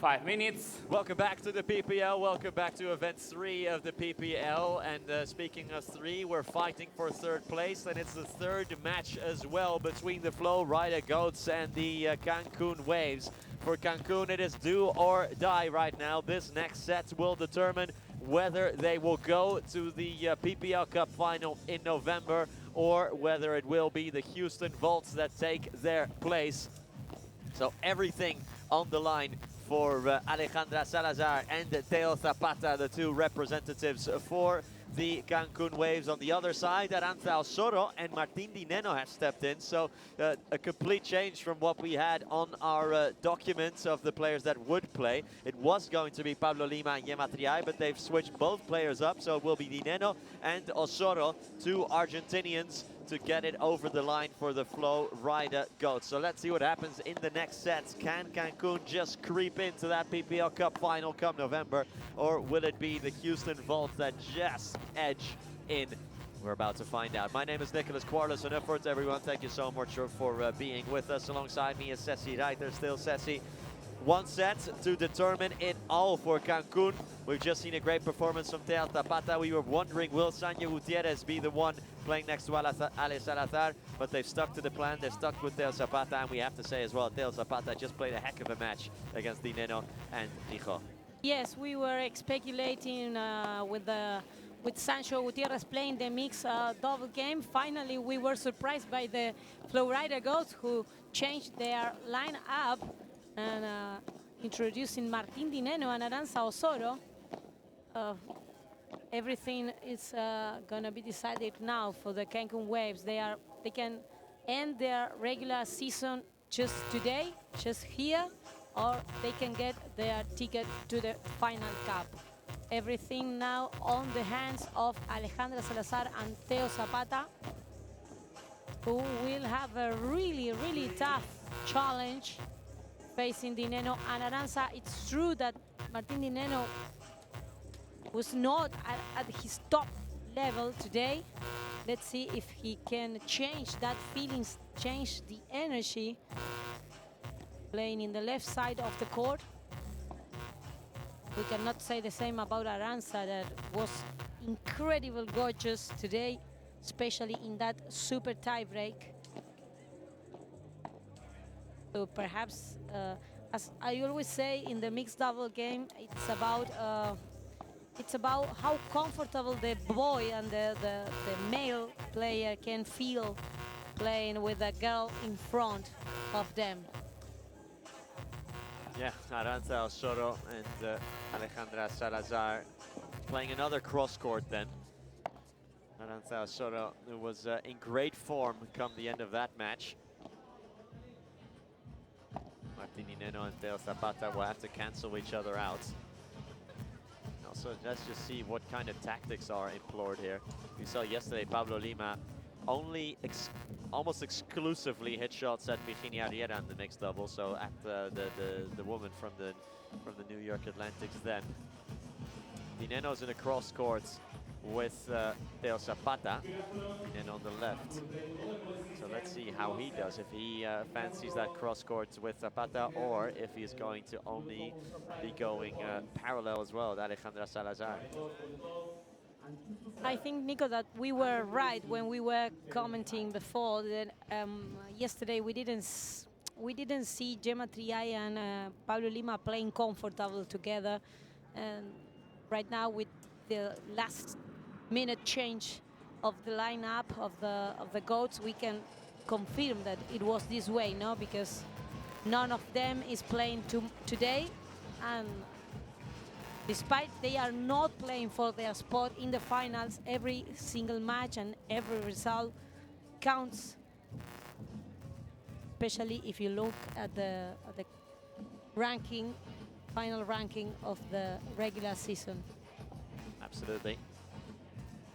5 minutes. Welcome back to the PPL. Welcome back to event 3 of the PPL. And speaking of 3, we're fighting for 3rd place, and it's the 3rd match as well between the Flowrida Goats and the Cancun Waves. For Cancun, it is do or die right now. This next set will determine whether they will go to the PPL Cup final in November, or whether it will be the Houston Volts that take their place. So everything on the line for Alejandra Salazar and Teo Zapata, the 2 representatives for the Cancun Waves. On the other side, Aranza Osoro and Martin Dineno have stepped in. So a complete change from what we had on our documents of the players that would play. It was going to be Pablo Lima and Yema Triay, but they've switched both players up. So it will be Dineno and Osoro, 2 Argentinians, to get it over the line for the Flowrida Goats. So let's see what happens in the next sets. Can Cancun just creep into that PPL Cup final come November, or will it be the Houston Volts that just edge in? We're about to find out. My name is Nicholas Quarles, and efforts, everyone. Thank you so much for being with us. Alongside me is Ceci Reiter, still Ceci. 1 set to determine it all for Cancun. We've just seen a great performance from Teo Zapata. We were wondering, will Sanya Gutierrez be the one playing next to Ale Salazar? But they've stuck to the plan. They're stuck with Teo Zapata. And we have to say as well, Teo Zapata just played a heck of a match against Dineno and Rijo. Yes, we were speculating with Sancho Gutierrez playing the mixed double game. Finally, we were surprised by the Flowrida Goats, who changed their lineup and introducing Martin Dineno and Aranza Osoro. Everything is gonna be decided now for the Cancun Waves. They can end their regular season just today, just here, or they can get their ticket to the final cup. Everything now on the hands of Alejandra Salazar and Teo Zapata, who will have a really, really tough challenge facing Dineno and Aranza. It's true that Martin Dineno was not at his top level today. Let's see if he can change that feelings, change the energy, playing in the left side of the court. We cannot say the same about Aranza, that was incredible gorgeous today, especially in that super tie break. So perhaps, as I always say in the mixed double game, it's about how comfortable the boy and the male player can feel playing with a girl in front of them. Yeah, Aranza Osoro and Alejandra Salazar playing another cross-court then. Aranza Osoro was in great form come the end of that match. Martin Dineno and Teo Zapata will have to cancel each other out. Also, let's just see what kind of tactics are employed here. We saw yesterday Pablo Lima only almost exclusively hit shots at Virginia Riera in the mixed double, so at the woman from the New York Atlantics then. Dineno's in the cross courts with Teo Zapata, and on the left. So let's see how he does, if he fancies that cross court with Zapata, or if he's going to only be going parallel as well with Alejandra Salazar. I think, Nico, that we were right when we were commenting before that yesterday we didn't see Yema Triay and Pablo Lima playing comfortable together, and right now with the last minute change of the lineup of the Goats, we can confirm that it was this way, no? Because none of them is playing today, and despite they are not playing for their spot in the finals, every single match and every result counts, especially if you look at the ranking, final ranking of the regular season. Absolutely.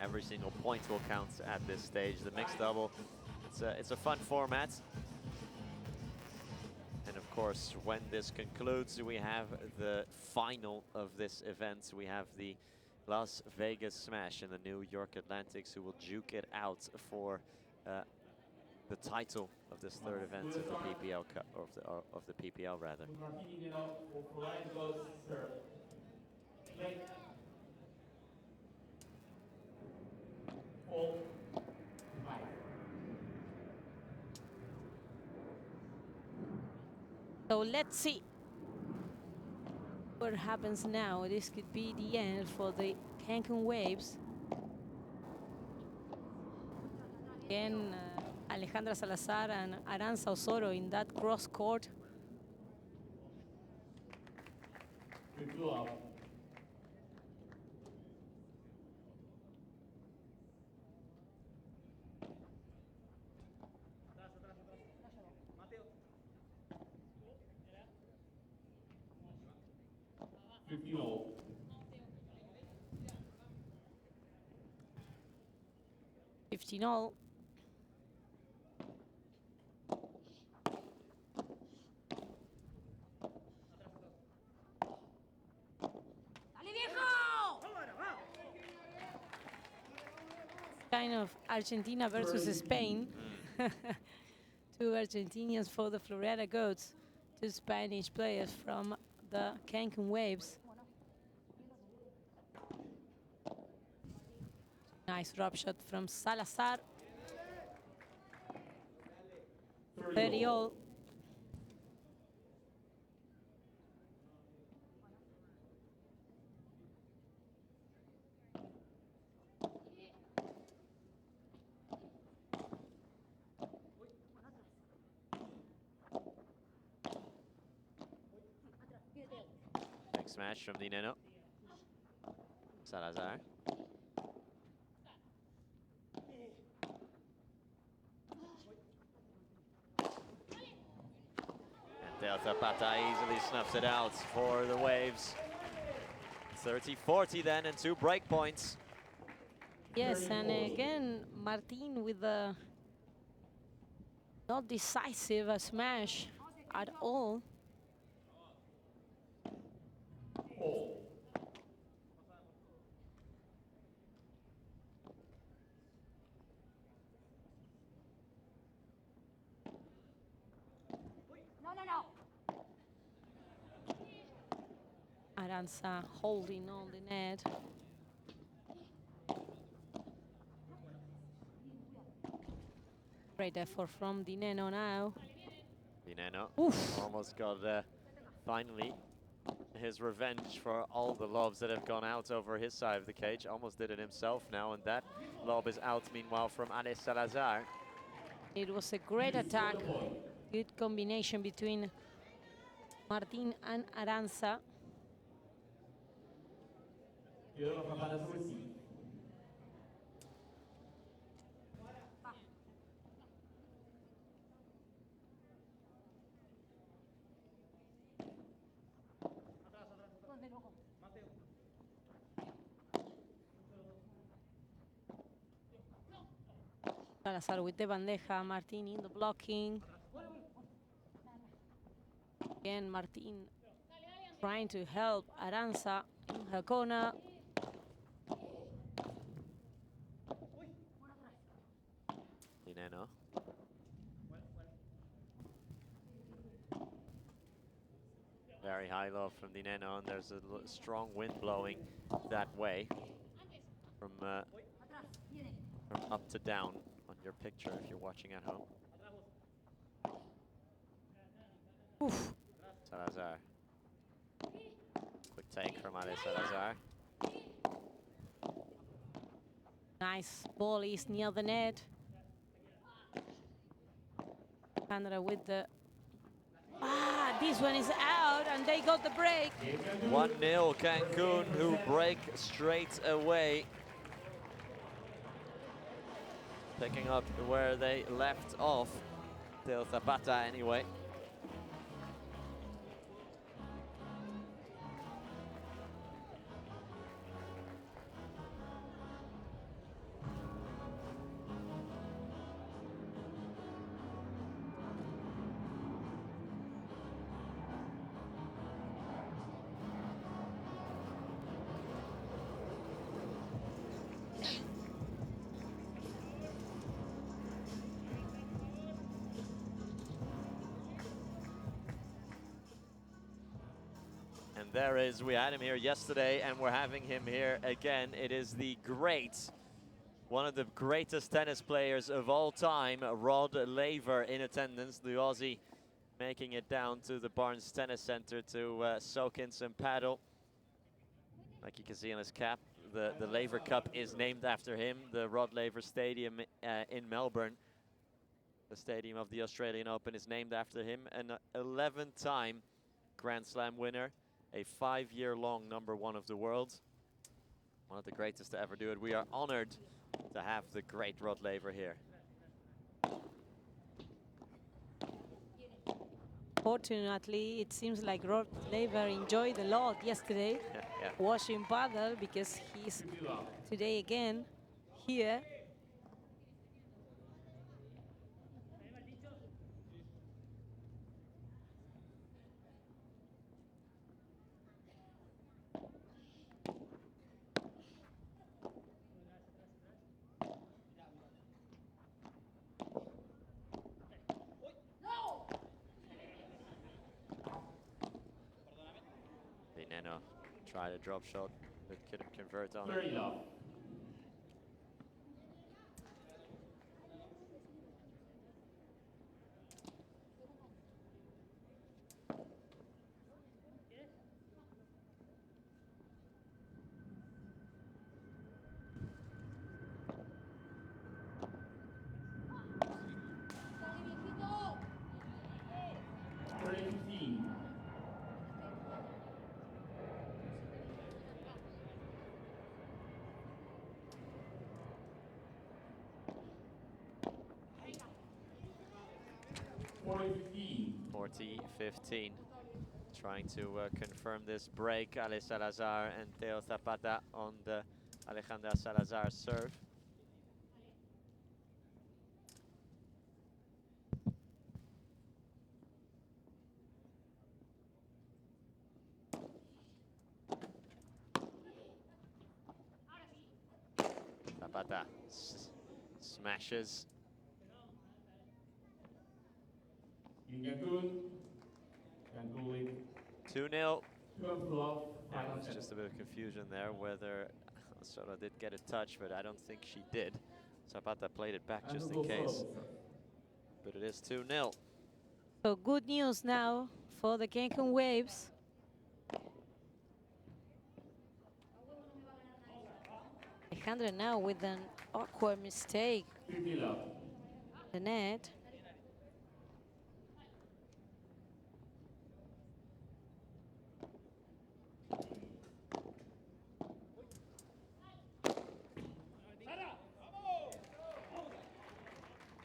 Every single point will count at this stage. The mixed double, it's a fun format. And of course, when this concludes, we have the final of this event. We have the Las Vegas Smash and the New York Atlantics, who will duke it out for the title of this third event of the PPL Cup, of the PPL rather. So let's see what happens now. This could be the end for the Cancun Waves. Again, Alejandra Salazar and Aranza Osoro in that cross court. Fifteen all. Kind of Argentina versus Spain. Two Argentinians for the Florida Goats, two Spanish players from the Cancun Waves. Nice drop shot from Salazar. 30 all. Next match from Dineno. Salazar. And Del Zapata easily snuffs it out for the Waves. 30-40 then, and 2 break points. Yes, and again, Martin with a not decisive a smash at all. Aranza holding on the net. Great effort from Dineno now. Dineno Oof. almost got finally his revenge for all the lobs that have gone out over his side of the cage. Almost did it himself now, and that lob is out meanwhile from Ale Salazar. It was a great attack. Good combination between Martin and Aranza. Salazar with the bandeja, Martin in the blocking. Again, Martin trying to help Aranza in her corner. Dineno. Very high low from Dineno, and there's a strong wind blowing that way from up to down on your picture if you're watching at home. Oof. Salazar. Quick take from Ale Salazar. Nice ball is near the net. Sandra with the... this one is out, and they got the break. 1-0 Cancun, who break straight away. Picking up where they left off. Del Zapata anyway. And there is, we had him here yesterday and we're having him here again. It is the great, one of the greatest tennis players of all time, Rod Laver, in attendance, the Aussie, making it down to the Barnes Tennis Center to soak in some paddle. Like you can see on his cap, the Laver Cup is named after him, the Rod Laver Stadium in Melbourne. The stadium of the Australian Open is named after him, an 11-time Grand Slam winner, a 5-year-long #1 of the world. One of the greatest to ever do it. We are honored to have the great Rod Laver here. Fortunately, it seems like Rod Laver enjoyed a lot yesterday watching Padel, because he's today again here. Neno tried a drop shot, but couldn't convert on Very it. low. Forty 15. Trying to confirm this break. Ale Salazar and Teo Zapata on the Alejandra Salazar serve. Zapata smashes. In Cancun, Cancun lead 2-0. 12 love. There's just a bit of confusion there whether Soto did get a touch, but I don't think she did. Zapata played it back just in case. But it is 2-0. So good news now for the Cancun Waves. Alejandra now with an awkward mistake. The net.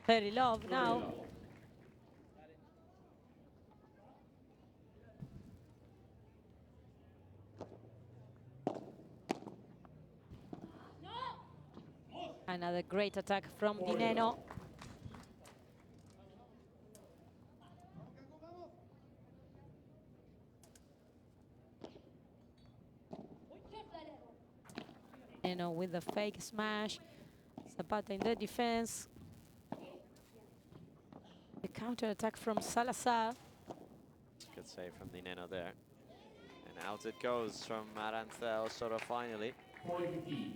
Very love now. Another great attack from Dineno. Dineno with the fake smash. Zapata in the defense. The counter attack from Salazar. Good save from Dineno there. And out it goes from Arantel Soto finally. 40-15.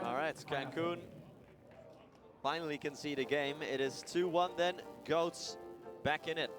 All right, Cancun finally concede a game. It is 2-1 then. Goats back in it.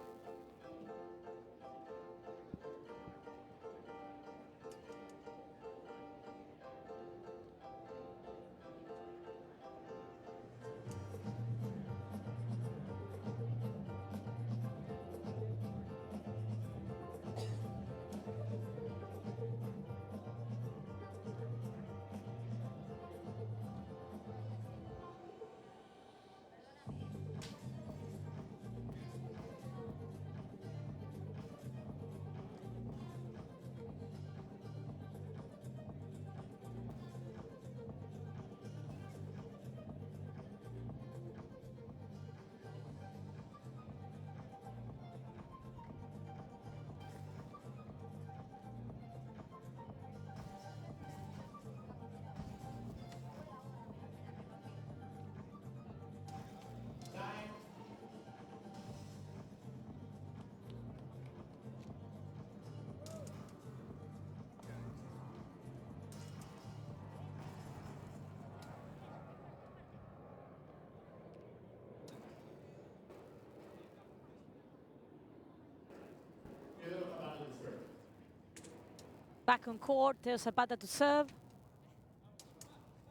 Back on court, Teo Zapata to serve.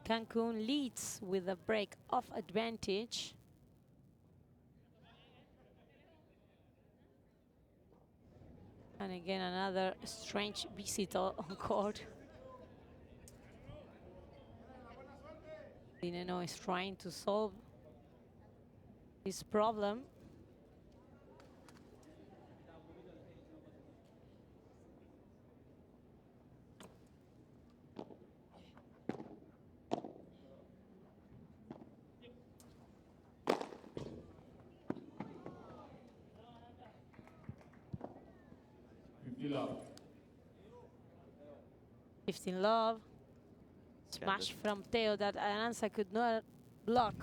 Cancun leads with a break of advantage. And again, another strange visitor on court. Dineno is trying to solve this problem. Love. 15 love. Smash from Teo that Aranza could not block.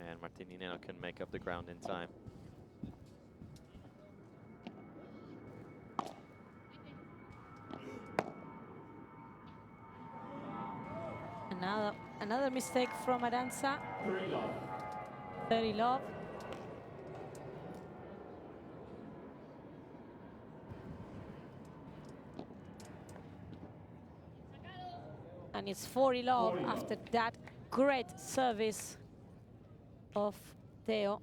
And Martin Dineno can make up the ground in time. Another mistake from Aranza. 30 love. 30 love. And it's 40 love 40 love. after that great service of Teo.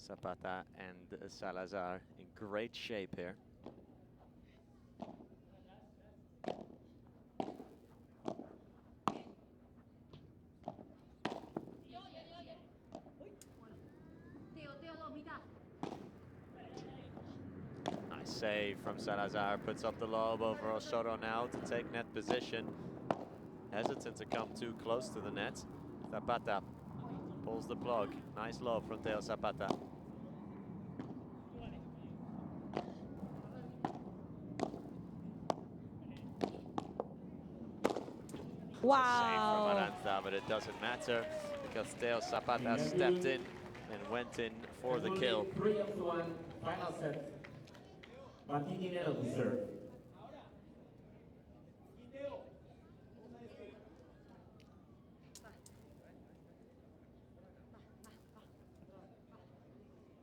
Zapata and Salazar in great shape here. Nice save from Salazar, puts up the lob over Osorio now to take net position. Hesitant to come too close to the net. Zapata pulls the plug. Nice lob from Teo Zapata. Wow. Save from Aranza, but it doesn't matter because Teo Zapata stepped in and went in for the kill. 3-1 final set. Martin Dineno to serve.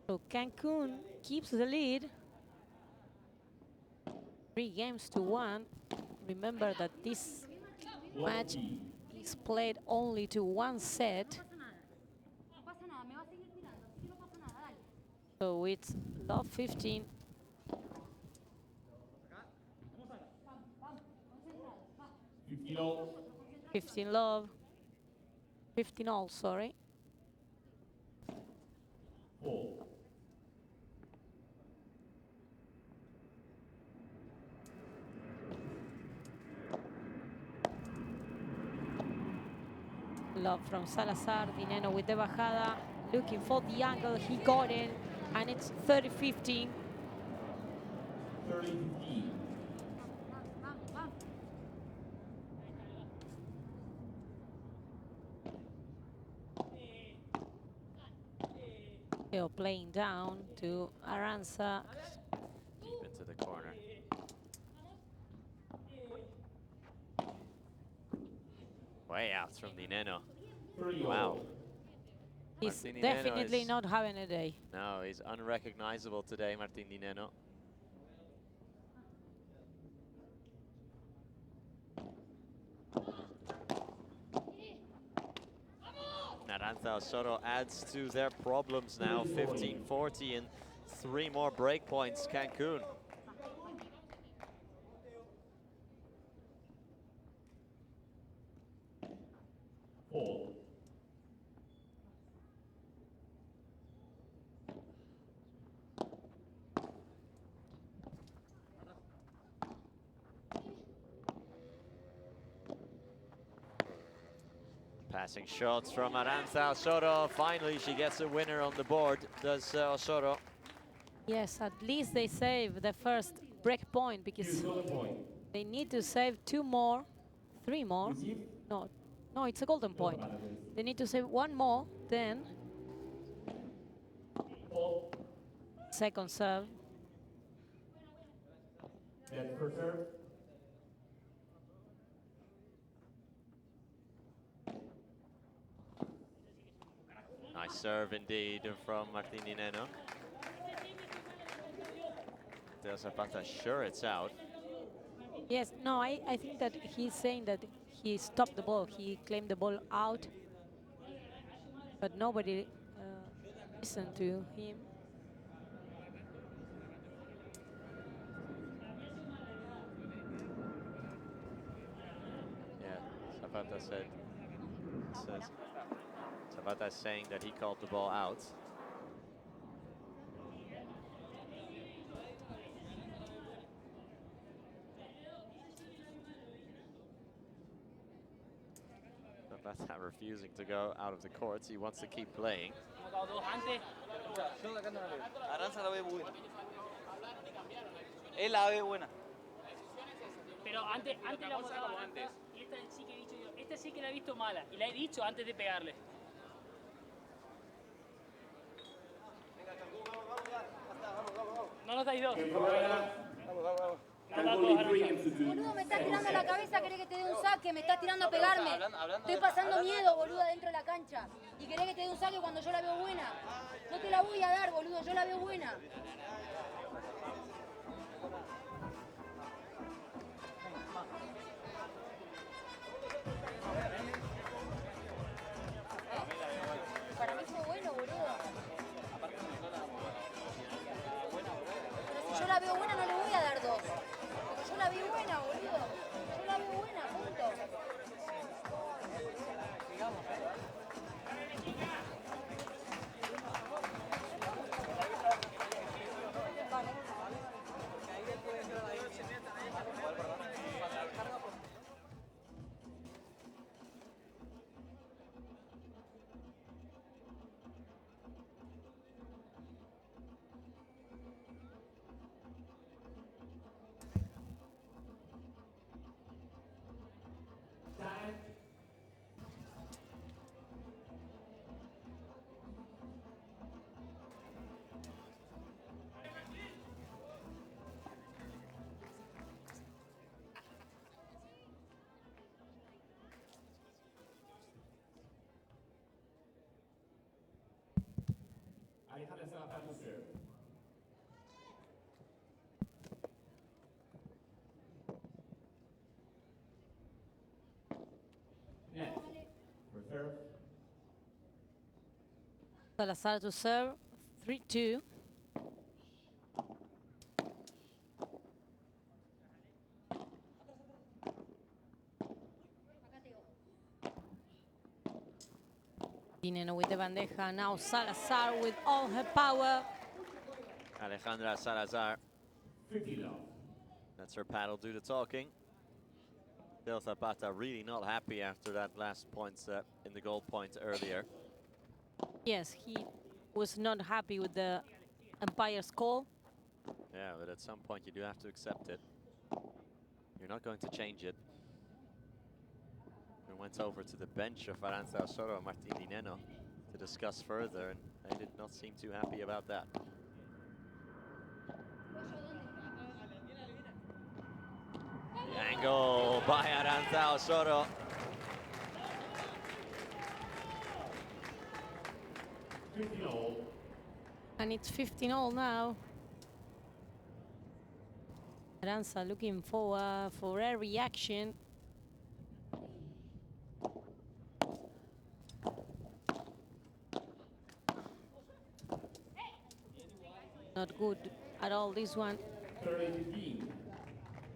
So Cancun keeps the lead. 3-1. Remember that this match is played only to one set. So it's love 15. 50 love. 15 love. 15 all, sorry. 4. Love from Salazar. Dineno with the bajada. Looking for the angle. He got it. And it's 30-15. 30-15. Teo playing down to Aranza. Deep into the corner. Way out from Dineno. 30 Wow. He's Martin Dineno definitely is- not having a day. No, he's unrecognizable today, Martin Dineno. Aranza Osorio adds to their problems now. 15-40 and 3 more break points. Cancun. Four. Passing shots from Aranza Osorio. Finally, she gets a winner on the board. Does Osorio. Yes, at least they save the first break point because Golden point. they need to save 2 more, 3 more. Receive. No, it's a golden point. They need to save 1 more, then 4. second serve. That first serve. serve indeed from Martin Dineno. Teo Zapata, sure it's out. Yes, no, I think that he's saying that he stopped the ball. He claimed the ball out, but nobody listened to him. Yeah, Zapata says Zapata is saying that he called the ball out. Zapata refusing to go out of the courts. He wants to keep playing. Aranza la ve buena. Él la ve buena. Pero antes la votaba antes. Y esta sí que he dicho yo. Esta sí que la he visto mala. Y la he dicho antes de pegarle. No nos dais dos. Boludo, me estás tirando a la cabeza, querés que te dé un saque, me estás tirando a pegarme. Estoy pasando miedo, boludo, dentro de la cancha. Y querés que te dé un saque cuando yo la veo buena. No te la voy a dar, boludo, yo la veo buena. Para mí fue bueno, boludo. Pero si yo la veo buena, no le voy a dar dos. Porque yo la vi buena, boludo. Yo la veo buena, punto. Alejandra Salazar to serve. Net. Reserve. Salazar to serve, 3-2. Dineno with the bandeja, now Salazar with all her power. Alejandra Salazar. 50 love. That's her paddle do the talking. Teo Zapata really not happy after that last point in the goal point earlier. Yes, he was not happy with the umpire's call. Yeah, but at some point you do have to accept it. You're not going to change it. We went over to the bench of Aranza Osoro and Martin Dineno to discuss further, and they did not seem too happy about that. The angle by Aranza Osoro. And it's 15-all now. Aranza looking for a reaction. Not good at all, this one. 30-15.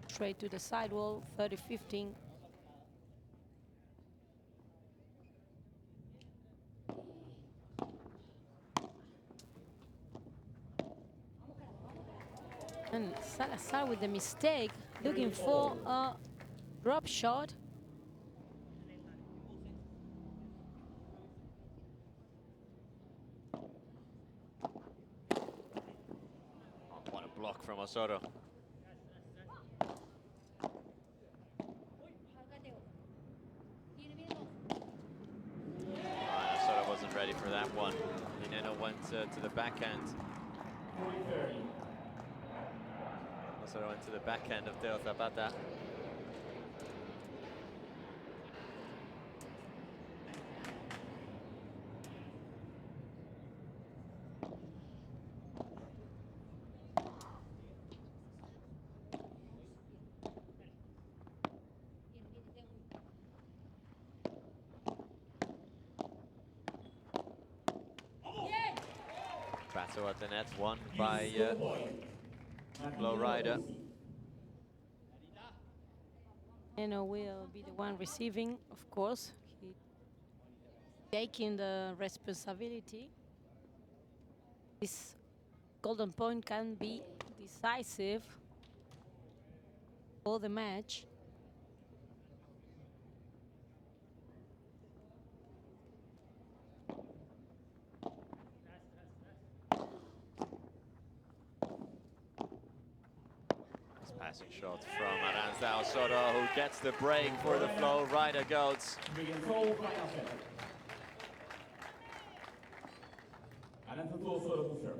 Straight to the sidewall, 30-15. And Salazar with the mistake, looking for a drop shot. What a block from Osoro. Osoro wasn't ready for that one. Dineno went to the backhand. Osoro went to the backhand of Teo Zapata. So at the net, won by Flowrida. Eno will be the one receiving, of course. He taking the responsibility. This golden point can be decisive for the match. Passing shot from Aranzao Soto, who gets the break for the Flowrida Goats. Aranzao Soto to serve.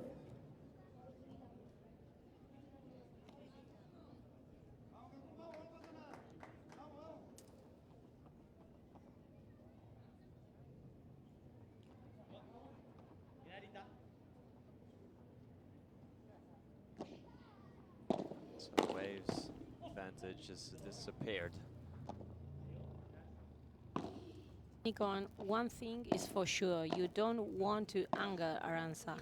So Waves' advantage has disappeared. Nico, and one thing is for sure, you don't want to anger Arantxa.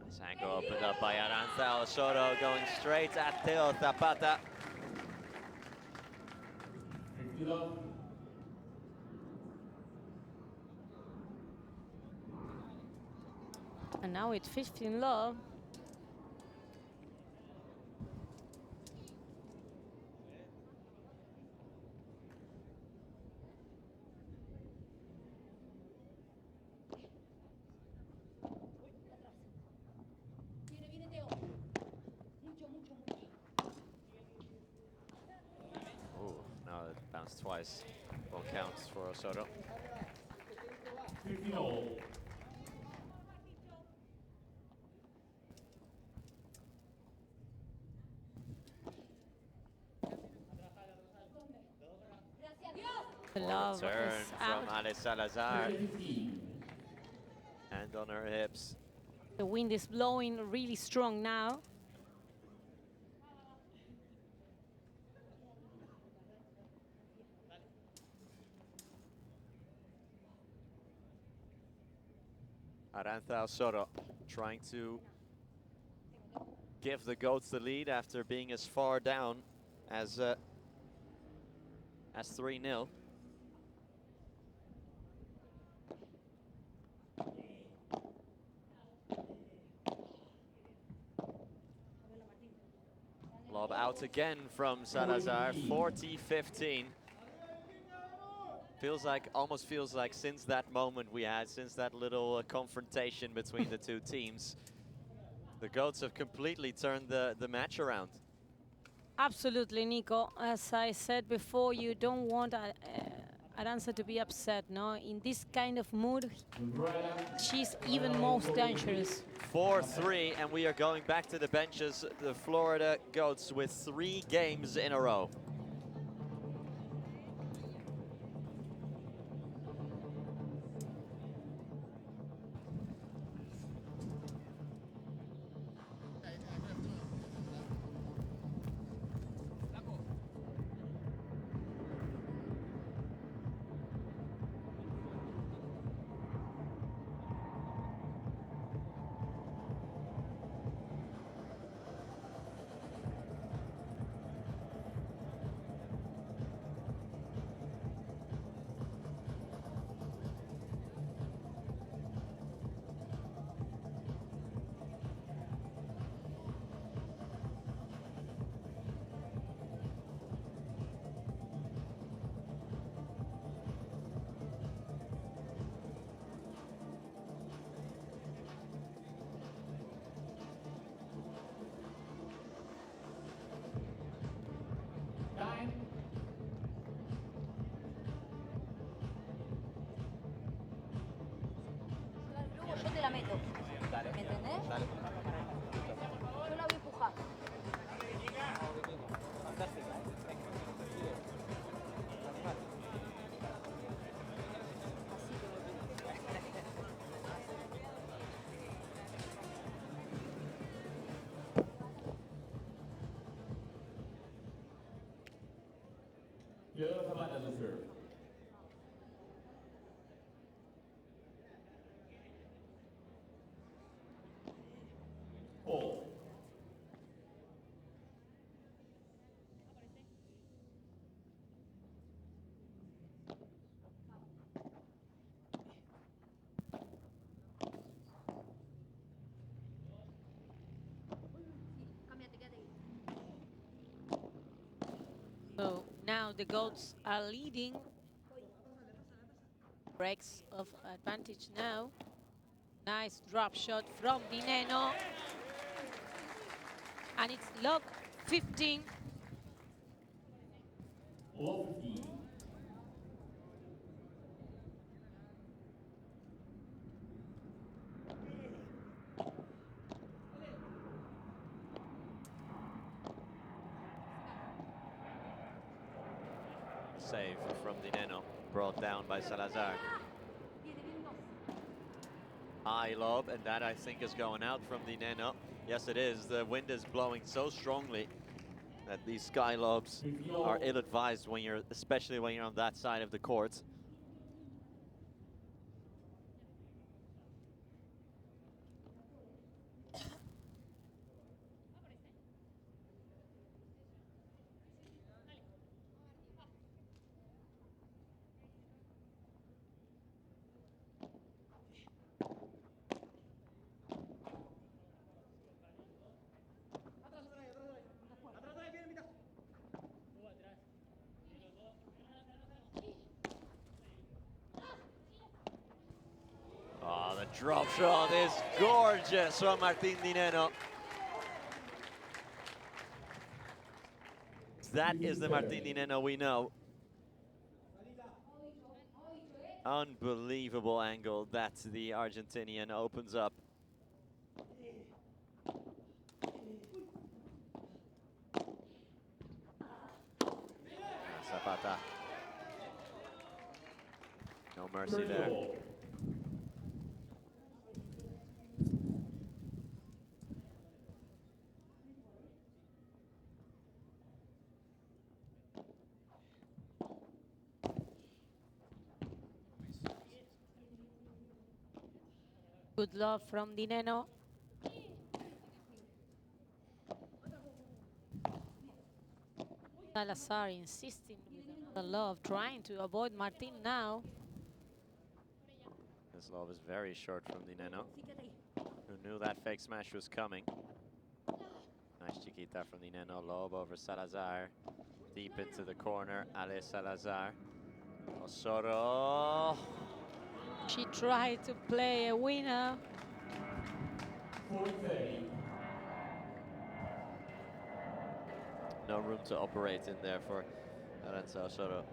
This angle opened up by Aranzao Soto, going straight at Teo Zapata. 50 love. And now it's 15 love. Viene Teo. Mucho, mucho, mucho. Ooh, now it bounced twice. Won't count for Soto. 50 all. The love Turn is from out. Ale Salazar. 15. Hand on her hips. The wind is blowing really strong now. Aranzao Soto trying to give the Goats the lead after being as far down as 3-0. Lob out again from Salazar, 40-15. Almost feels like since that moment since that little confrontation between the two teams, the Goats have completely turned the match around. Absolutely, Nico. As I said before, you don't want Arantxa to be upset, no? In this kind of mood, she's even most dangerous. 4-3, and we are going back to the benches. The Flowrida Goats with 3 games in a row. Time. Luego yo te la meto. ¿Me entendés? Yo la voy a empujar. the goats are leading. Breaks of advantage now. Nice drop shot from Dineno. And it's love 15. All 15. Save from Dineno, brought down by Salazar. High lob, and that I think is going out from Dineno. Yes, it is. The wind is blowing so strongly that these sky lobs are ill-advised when you're, especially when you're on that side of the court. Oh, the drop shot is gorgeous from Martin Dineno. That is the Martin Dineno we know. Unbelievable angle that the Argentinian opens up. Zapata. No mercy there. Good love from Dineno. Salazar insisting with another love, trying to avoid Martin now. This love is very short from Dineno, who knew that fake smash was coming. Nice chiquita from Dineno, lob over Salazar. Deep into the corner, Ale Salazar. Osorio. She tried to play a winner. 430. No room to operate in there for Aranza Osorio.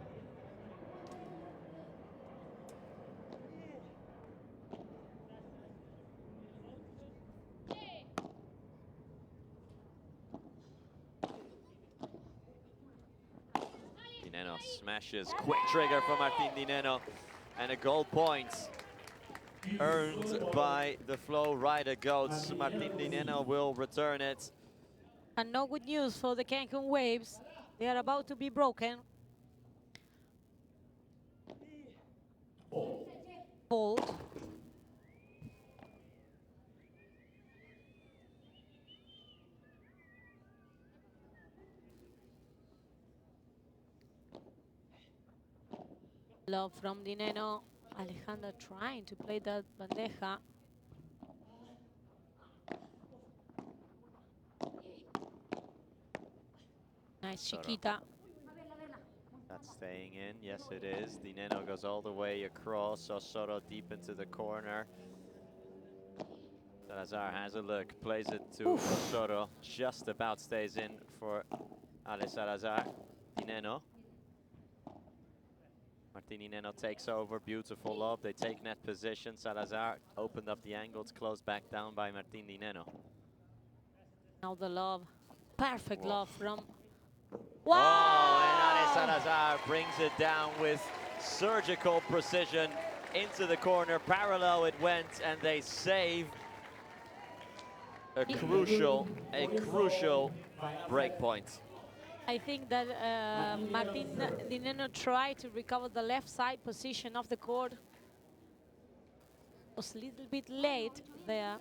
Dineno smashes, quick trigger from Martin Dineno, and a goal point earned by the Flowrida Goats. Martin Dineno will return it. And no good news for the Cancun Waves. They are about to be broken. Hold. Love from Dineno. Alejandra trying to play that bandeja. Nice chiquita. That's staying in, yes it is. Dineno goes all the way across, Osorio deep into the corner. Salazar has a look, plays it to Osorio, just about stays in for Ale Salazar. Dineno. Martin Dineno takes over, beautiful lob, they take net position. Salazar opened up the angle, it's closed back down by Martin Dineno. Now the love. Perfect love from... Wow! Oh, and Ale Salazar brings it down with surgical precision into the corner. Parallel it went, and they save a crucial break point. I think that Martin Dineno tried to recover the left side position of the court. Was a little bit late there.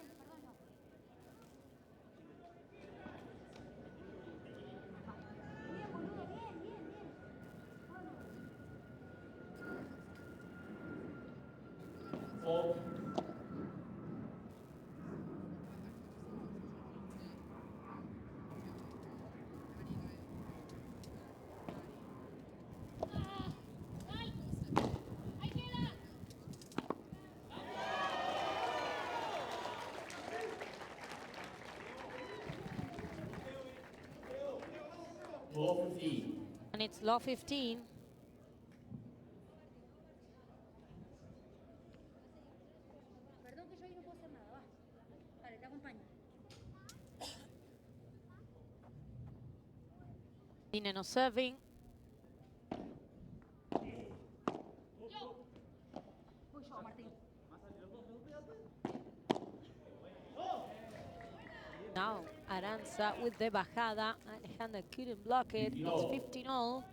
Floor 15. And it's low 15. Perdón que yo ahí no puedo hacer nada, va. Dale, te acompaño. Dineno serving. Voy yo, Martín. Now Aranza with the bajada. Alejandra couldn't block it. It's 15-all.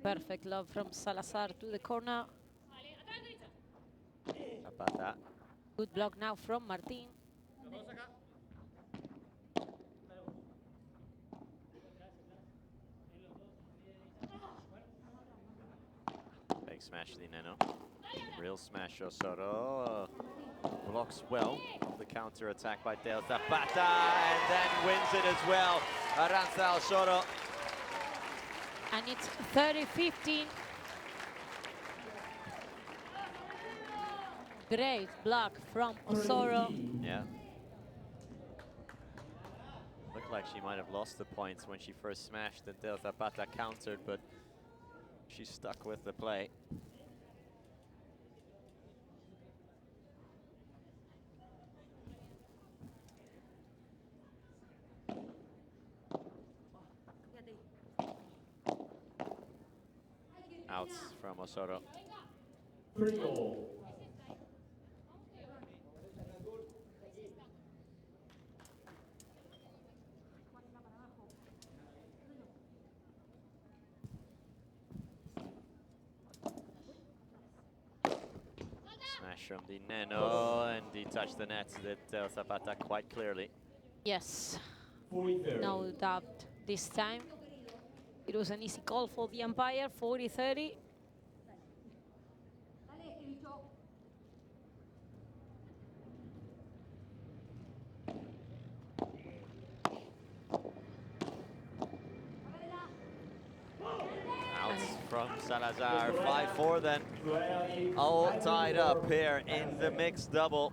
Perfect love from Salazar to the corner. How about that? Good block now from Martin. Big smash, Dineno. Real smash, Osorio. Blocks well of the counter attack by Del Zapata and then wins it as well. Aranza Osorio. And it's 30-15. Great block from Osorio. Yeah. Looked like she might have lost the points when she first smashed and Del Zapata countered, but she stuck with the play. Outs from Osorio. 3-all. Smash from Dineno, and he touched the net with Del Zapata quite clearly. Yes, 40-30. no doubt this time. It was an easy call for the umpire, 40-30. Outs from Salazar, 5-4 then. 12. All tied up here in the mixed double.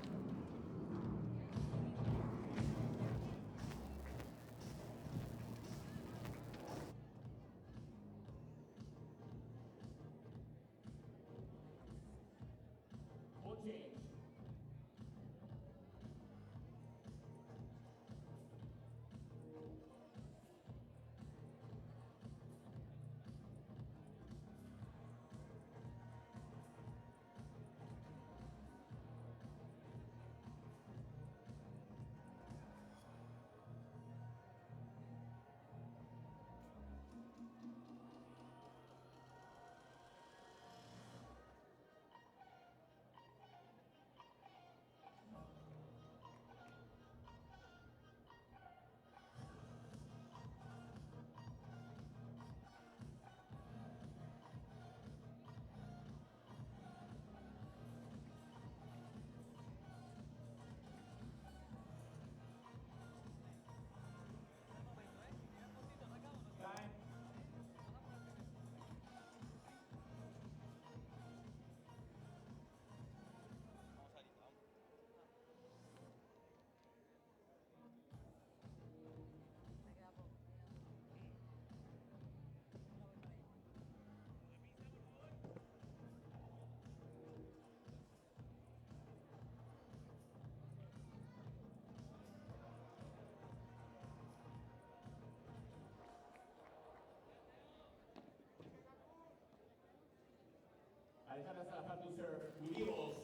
Alejandra Salazar to serve. Unimos.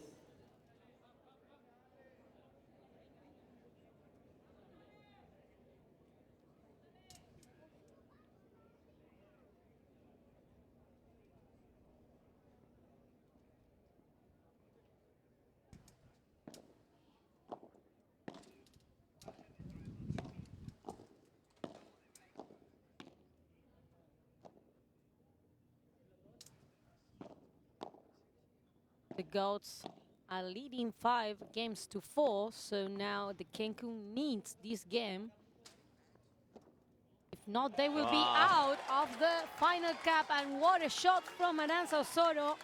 The goats are leading 5-4, so now the Cancun needs this game. If not, they will be out of the final cap. And what a shot from Aranza Osorio.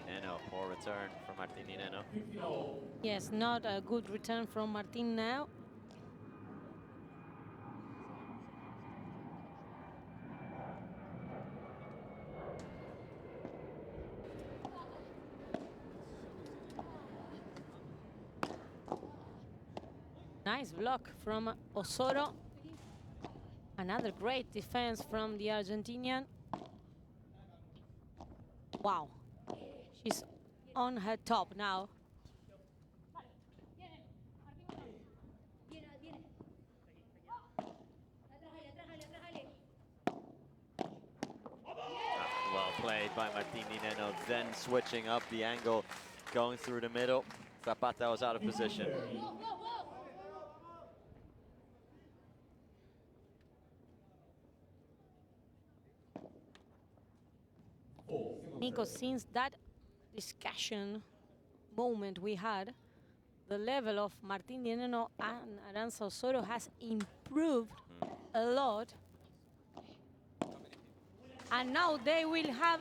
Dineno, poor return from Martin Dineno. Yes, not a good return from Martin now. Nice block from Osorio. Another great defense from the Argentinian. Wow, she's on her top now. Well played by Martin Dineno, then switching up the angle, going through the middle. Zapata was out of position. Nico, since that discussion moment we had, the level of Martin Dineno and Aranza Osorio has improved a lot. And now they will have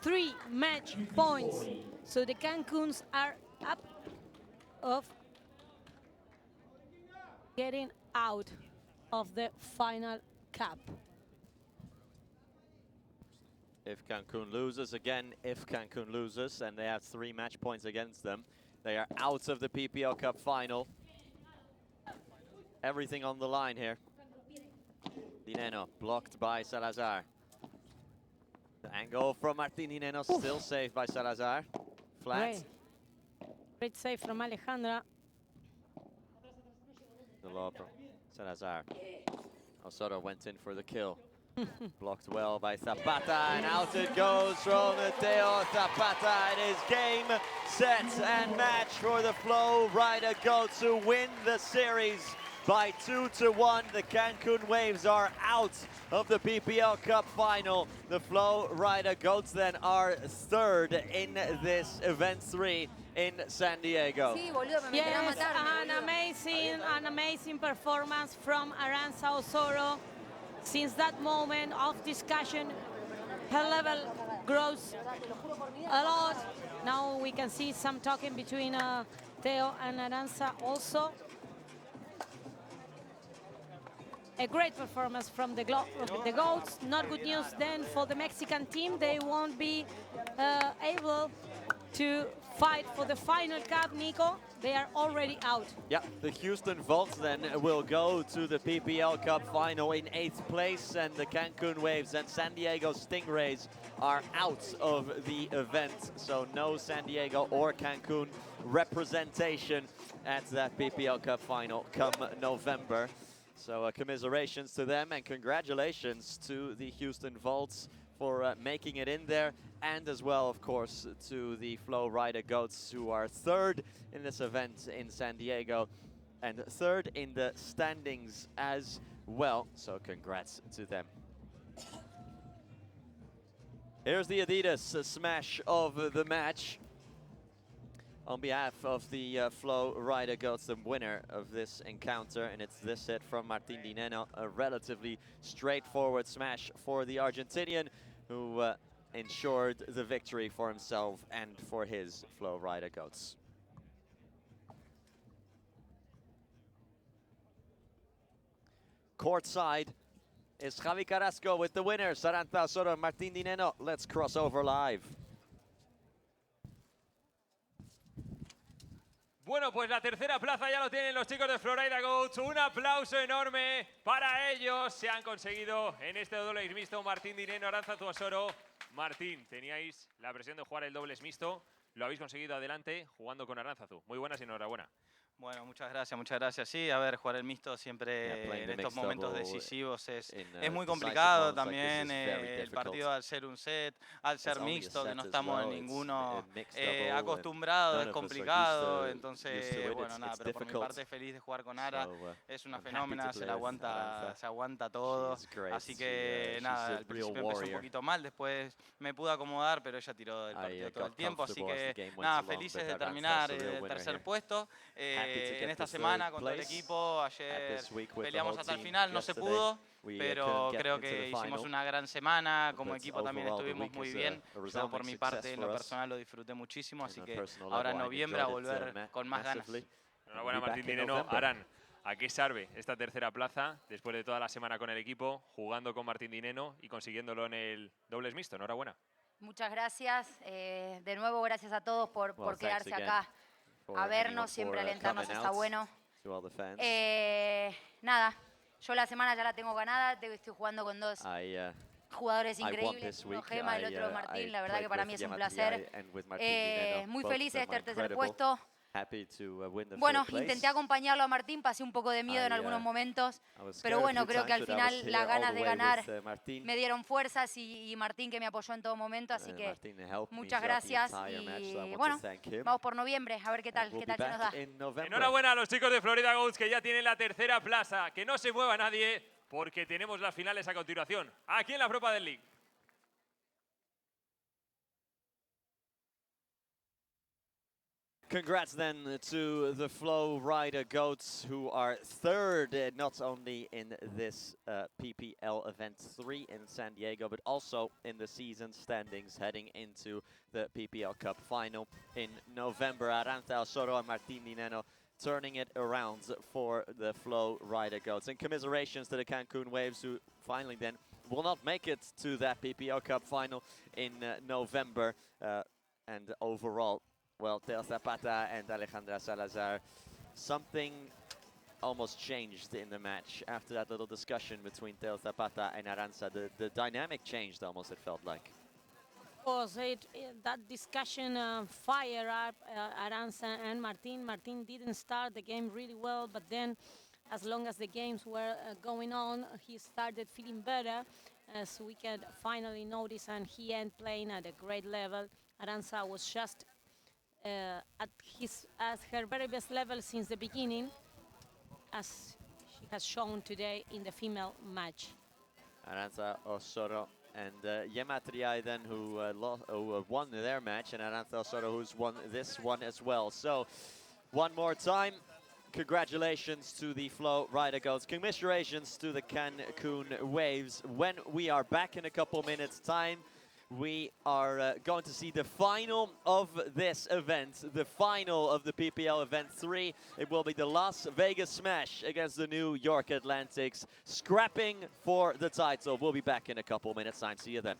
3 match points. So the Cancuns are up of getting out of the final cap. If Cancun loses, again, if Cancun loses, and they have 3 match points against them, they are out of the PPL Cup final. Everything on the line here. Dineno blocked by Salazar. The angle from Martin Dineno, still saved by Salazar. Flat. Great save from Alejandra. The lob from Salazar. Osorio went in for the kill. Blocked well by Zapata, and out it goes from Teo Zapata. It is game, set, and match for the Flowrida Goats, who win the series by 2-1. The Cancun Waves are out of the PPL Cup final. The Flowrida Goats then are 3rd in this event 3 in San Diego. Yes, an amazing performance from Aranza Osorio. Since that moment of discussion, her level grows a lot. Now we can see some talking between Teo and Aranza also. A great performance from the Goats. Not good news then for the Mexican team. They won't be able to fight for the final cup, Nico. They are already out. Yeah, the Houston Volts then will go to the PPL Cup final in 8th place, and the Cancun Waves and San Diego Stingrays are out of the event. So no San Diego or Cancun representation at that PPL Cup final come November. So commiserations to them, and congratulations to the Houston Volts for making it in there, and as well, of course, to the Flowrida Goats, who are 3rd in this event in San Diego and 3rd in the standings as well. So congrats to them. Here's the Adidas smash of the match. On behalf of the Flowrida Goats, the winner of this encounter, and it's this hit from Martin Dineno, a relatively straightforward smash for the Argentinian, who ensured the victory for himself and for his Flowrida Goats. Courtside is Javi Carrasco with the winners, Aranza Osorio and Martin Dineno. Let's cross over live. Bueno, pues la tercera plaza ya lo tienen los chicos de Flowrida Goats. Un aplauso enorme para ellos. Se han conseguido en este dobles mixto Martín Dineno, Aranza Osorio. Martín, teníais la presión de jugar el dobles mixto. Lo habéis conseguido adelante jugando con Aránzazu. Muy buenas y enhorabuena. Bueno, muchas gracias, muchas gracias. Sí, a ver, jugar el mixto siempre playing en the estos mixed momentos double decisivos es in, muy decisive complicado ones like this también. is very El difficult. partido al ser un set, al ser only a mixto, que set no as estamos well, it's ninguno mixed double, and acostumbrado, es none of us are complicado. used to Entonces, it. bueno, nada, It's pero por mi difficult. parte feliz de jugar con Ara. So, Es una I'm happy fenómena, to play with Aranza. se aguanta todo. She's great. Así que She's nada, a al real principio empecé un warrior. poquito mal, después me pude acomodar, pero ella tiró el partido todo el got tiempo. Así comfortable as the que game went nada, along, felices but de Aranza's terminar the real el winner tercer here. puesto. Happy to En get esta the semana third con todo el place equipo. at Ayer this week with the peleamos whole hasta el team. final, no se Yesterday, pudo, we pero couldn't get creo into the que hicimos final. una gran semana. Como But equipo también overall, the estuvimos week muy is bien. a Yo resounding por mi success parte, en for lo us. personal, lo disfruté muchísimo. Así On a que personal ahora en level, I noviembre a enjoyed it, volver con más ganas. massively. Enhorabuena, We'll be Martín back in Dineno. November. Aran, ¿a qué sirve esta tercera plaza después de toda la semana con el equipo, jugando con Martín Dineno y consiguiéndolo en el dobles mixto? Enhorabuena. Muchas gracias. De nuevo, gracias a todos por Well, quedarse thanks acá for a anyone vernos, siempre for, alentarnos coming está out, bueno. to all the fans. Nada, yo la semana ya la tengo ganada, estoy jugando con dos jugadores I won increíbles, this uno week. Gema y el otro I Martín, la verdad played que para with mí es un Gemma placer. Triay and with Martín Dineno. Muy Both feliz of de them are este tercer incredible. puesto. Happy to win the Bueno, third place. intenté acompañarlo a Martín, pasé un poco de miedo en algunos momentos, pero bueno, creo que al final las ganas de ganar me dieron fuerzas y Martín que me apoyó en todo momento, así que muchas gracias y bueno, vamos por noviembre, a ver qué tal se nos da. Enhorabuena a los chicos de Florida Goats que ya tienen la tercera plaza. Que no se mueva nadie porque tenemos las finales a continuación, aquí en la Pro Padel League. Congrats then to the Flowrida Goats, who are third not only in this PPL Event 3 in San Diego, but also in the season standings heading into the PPL Cup final in November. Aranza Osoro and Martín Dineno turning it around for the Flowrida Goats. And commiserations to the Cancun Waves, who finally then will not make it to that PPL Cup final in November. And overall, well, Teo Zapata and Alejandra Salazar, something almost changed in the match after that little discussion between Teo Zapata and Aranza. The dynamic changed almost, it felt like. Of course, that discussion fired up Aranza and Martin. Martin didn't start the game really well, but then as long as the games were going on, he started feeling better, as we can finally notice, and he ended playing at a great level. Aranza was just at her very best level since the beginning, as she has shown today in the female match. Aranza Osoro and Gemma Triay then, who won their match, and Aranza Osoro, who's won this one as well. So, one more time, congratulations to the Flowrida Goats. Commiserations to the Cancun Waves. When we are back in a couple minutes' time, we are going to see the final of this event, the final of the PPL Event 3. It will be the Las Vegas Smash against the New York Atlantics, scrapping for the title. We'll be back in a couple minutes' time. See you then.